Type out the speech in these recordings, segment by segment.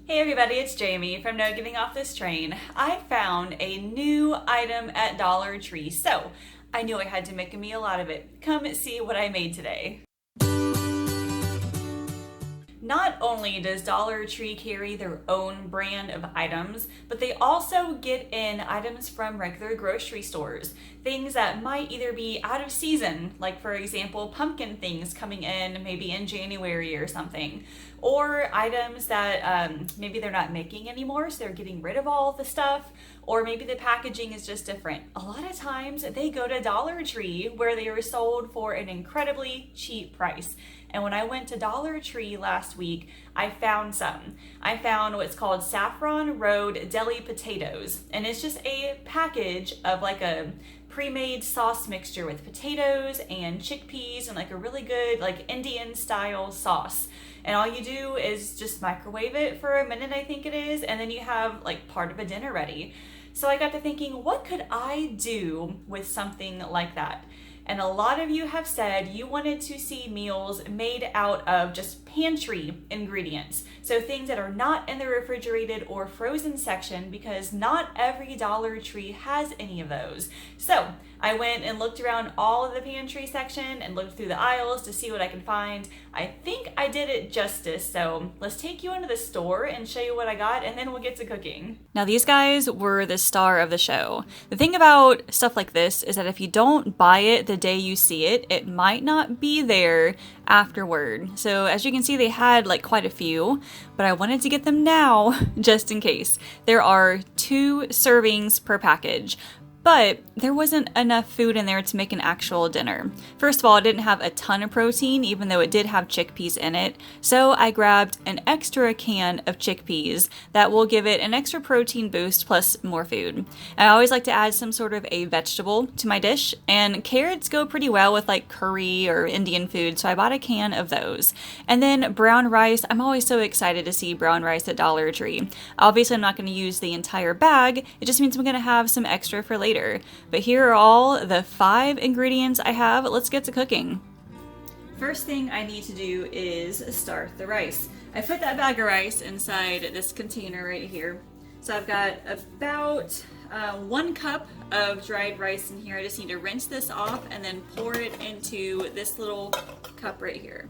Hey everybody, it's Jamie from No Getting Off This Train. I found a new item at Dollar Tree, so I knew I had to make a meal out of it. Come see what I made today. Not only does Dollar Tree carry their own brand of items, but they also get in items from regular grocery stores. Things that might either be out of season, like for example, pumpkin things coming in maybe in January or something, or items that maybe they're not making anymore, so they're getting rid of all the stuff, or maybe the packaging is just different. A lot of times they go to Dollar Tree where they are sold for an incredibly cheap price. And when I went to Dollar Tree last week, I found some. I found what's called Saffron Road Delhi Potatoes. And it's just a package of like a pre-made sauce mixture with potatoes and chickpeas and like a really good like Indian style sauce. And all you do is just microwave it for a minute, I think it is, and then you have like part of a dinner ready. So I got to thinking, what could I do with something like that? And a lot of you have said you wanted to see meals made out of just pantry ingredients. So things that are not in the refrigerated or frozen section, because not every Dollar Tree has any of those. So I went and looked around all of the pantry section and looked through the aisles to see what I could find. I think I did it justice, so let's take you into the store and show you what I got, and then we'll get to cooking. Now these guys were the star of the show. The thing about stuff like this is that if you don't buy it the day you see it, it might not be there afterward. So as you can see, they had like quite a few, but I wanted to get them now just in case. There are 2 servings per package. But there wasn't enough food in there to make an actual dinner. First of all, it didn't have a ton of protein, even though it did have chickpeas in it. So I grabbed an extra can of chickpeas that will give it an extra protein boost plus more food. I always like to add some sort of a vegetable to my dish, and carrots go pretty well with like curry or Indian food, so I bought a can of those. And then brown rice. I'm always so excited to see brown rice at Dollar Tree. Obviously, I'm not going to use the entire bag. It just means I'm going to have some extra for later. But here are all the 5 ingredients I have. Let's get to cooking. First thing I need to do is start the rice. I put that bag of rice inside this container right here. So I've got about 1 cup of dried rice in here. I just need to rinse this off and then pour it into this little cup right here.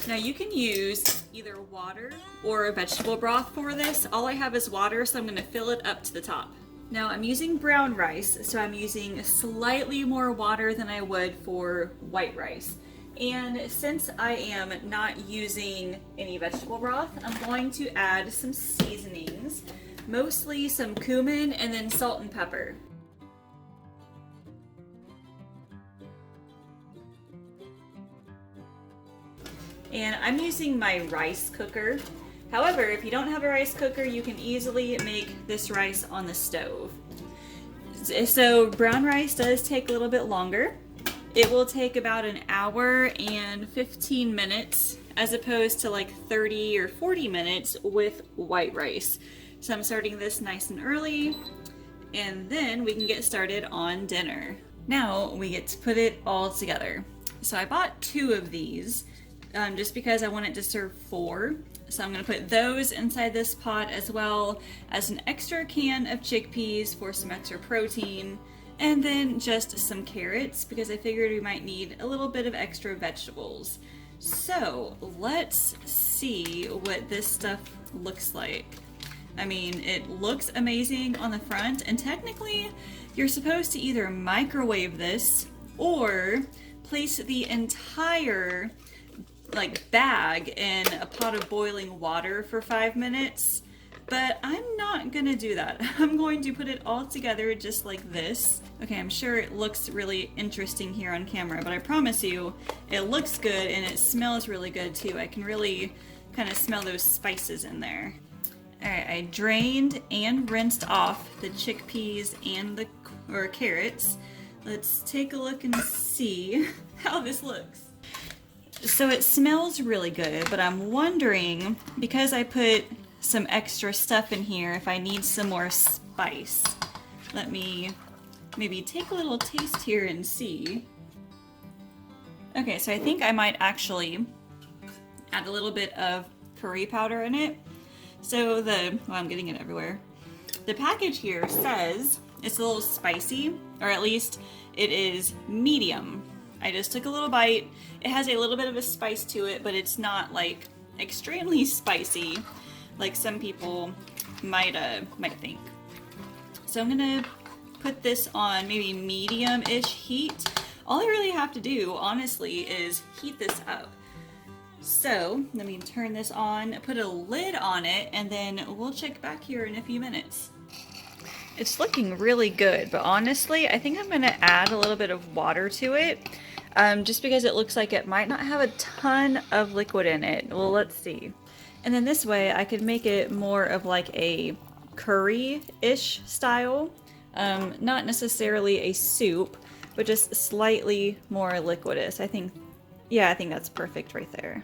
Now you can use either water or a vegetable broth for this. All I have is water, so I'm going to fill it up to the top. Now I'm using brown rice, so I'm using slightly more water than I would for white rice. And since I am not using any vegetable broth, I'm going to add some seasonings, mostly some cumin and then salt and pepper. And I'm using my rice cooker. However, if you don't have a rice cooker, you can easily make this rice on the stove. So brown rice does take a little bit longer. It will take about an hour and 15 minutes as opposed to like 30 or 40 minutes with white rice. So I'm starting this nice and early, and then we can get started on dinner. Now we get to put it all together. So I bought 2 of these just because I wanted to serve 4. So I'm going to put those inside this pot, as well as an extra can of chickpeas for some extra protein, and then just some carrots because I figured we might need a little bit of extra vegetables. So let's see what this stuff looks like. I mean, it looks amazing on the front, and technically you're supposed to either microwave this or place the entire bag in a pot of boiling water for 5 minutes, but I'm not gonna do that. I'm going to put it all together just like this. Okay, I'm sure it looks really interesting here on camera, but I promise you it looks good and it smells really good too. I can really kind of smell those spices in there. Alright, I drained and rinsed off the chickpeas and the carrots. Let's take a look and see how this looks. So it smells really good, but I'm wondering, because I put some extra stuff in here, if I need some more spice. Let me maybe take a little taste here and see. Okay, so I think I might actually add a little bit of curry powder in it. So well, I'm getting it everywhere. The package here says it's a little spicy, or at least it is medium. I just took a little bite. It has a little bit of a spice to it, but it's not like extremely spicy like some people might think. So I'm gonna put this on maybe medium-ish heat. All I really have to do, honestly, is heat this up. So let me turn this on, put a lid on it, and then we'll check back here in a few minutes. It's looking really good, but honestly, I think I'm gonna add a little bit of water to it, just because it looks like it might not have a ton of liquid in it. Well, let's see. And then this way I could make it more of like a curry-ish style. Not necessarily a soup, but just slightly more liquidous. I think that's perfect right there.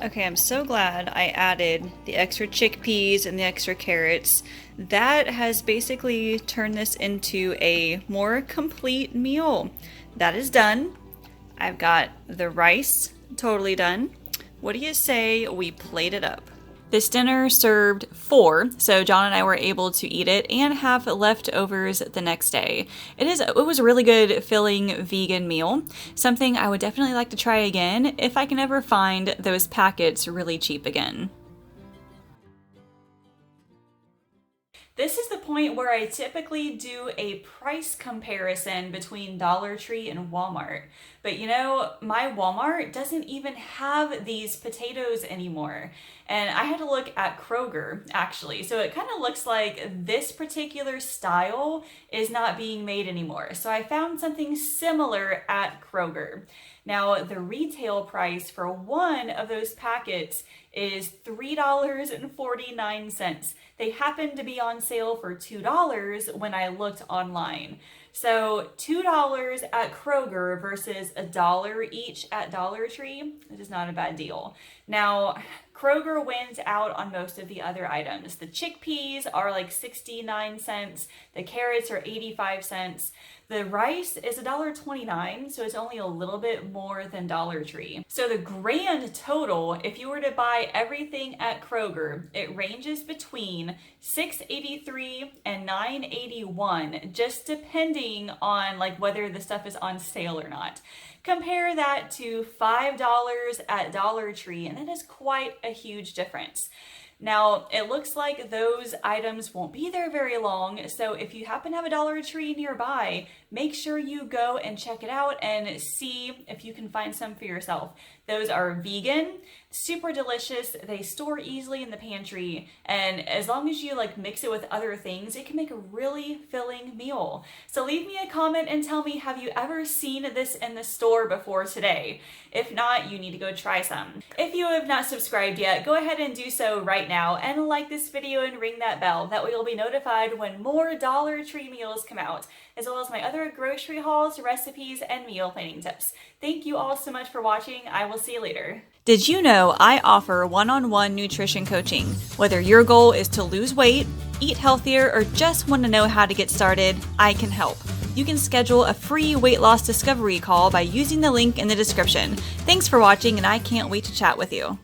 Okay, I'm so glad I added the extra chickpeas and the extra carrots. That has basically turned this into a more complete meal. That is done. I've got the rice totally done. What do you say we plate it up? This dinner served 4, so John and I were able to eat it and have leftovers the next day. It was a really good, filling vegan meal. Something I would definitely like to try again if I can ever find those packets really cheap again. This is the point where I typically do a price comparison between Dollar Tree and Walmart. But you know, my Walmart doesn't even have these potatoes anymore. And I had to look at Kroger, actually. So it kind of looks like this particular style is not being made anymore. So I found something similar at Kroger. Now, the retail price for one of those packets is $3.49. They happened to be on sale for $2 when I looked online. So $2 at Kroger versus $1 each at Dollar Tree, it is not a bad deal. Now, Kroger wins out on most of the other items. The chickpeas are like 69 cents. The carrots are 85 cents. The rice is $1.29, so it's only a little bit more than Dollar Tree. So the grand total, if you were to buy everything at Kroger, it ranges between $6.83 and $9.81, just depending on like whether the stuff is on sale or not. Compare that to $5 at Dollar Tree, and that is quite a huge difference. Now, it looks like those items won't be there very long, so if you happen to have a Dollar Tree nearby, make sure you go and check it out and see if you can find some for yourself. Those are vegan, super delicious, they store easily in the pantry, and as long as you like mix it with other things, it can make a really filling meal. So leave me a comment and tell me, have you ever seen this in the store before today? If not, you need to go try some. If you have not subscribed yet, go ahead and do so right now and like this video and ring that bell. That way you'll be notified when more Dollar Tree meals come out, as well as my other grocery hauls, recipes, and meal planning tips. Thank you all so much for watching. I will see you later. Did you know I offer one-on-one nutrition coaching? Whether your goal is to lose weight, eat healthier, or just want to know how to get started, I can help. You can schedule a free weight loss discovery call by using the link in the description. Thanks for watching, and I can't wait to chat with you.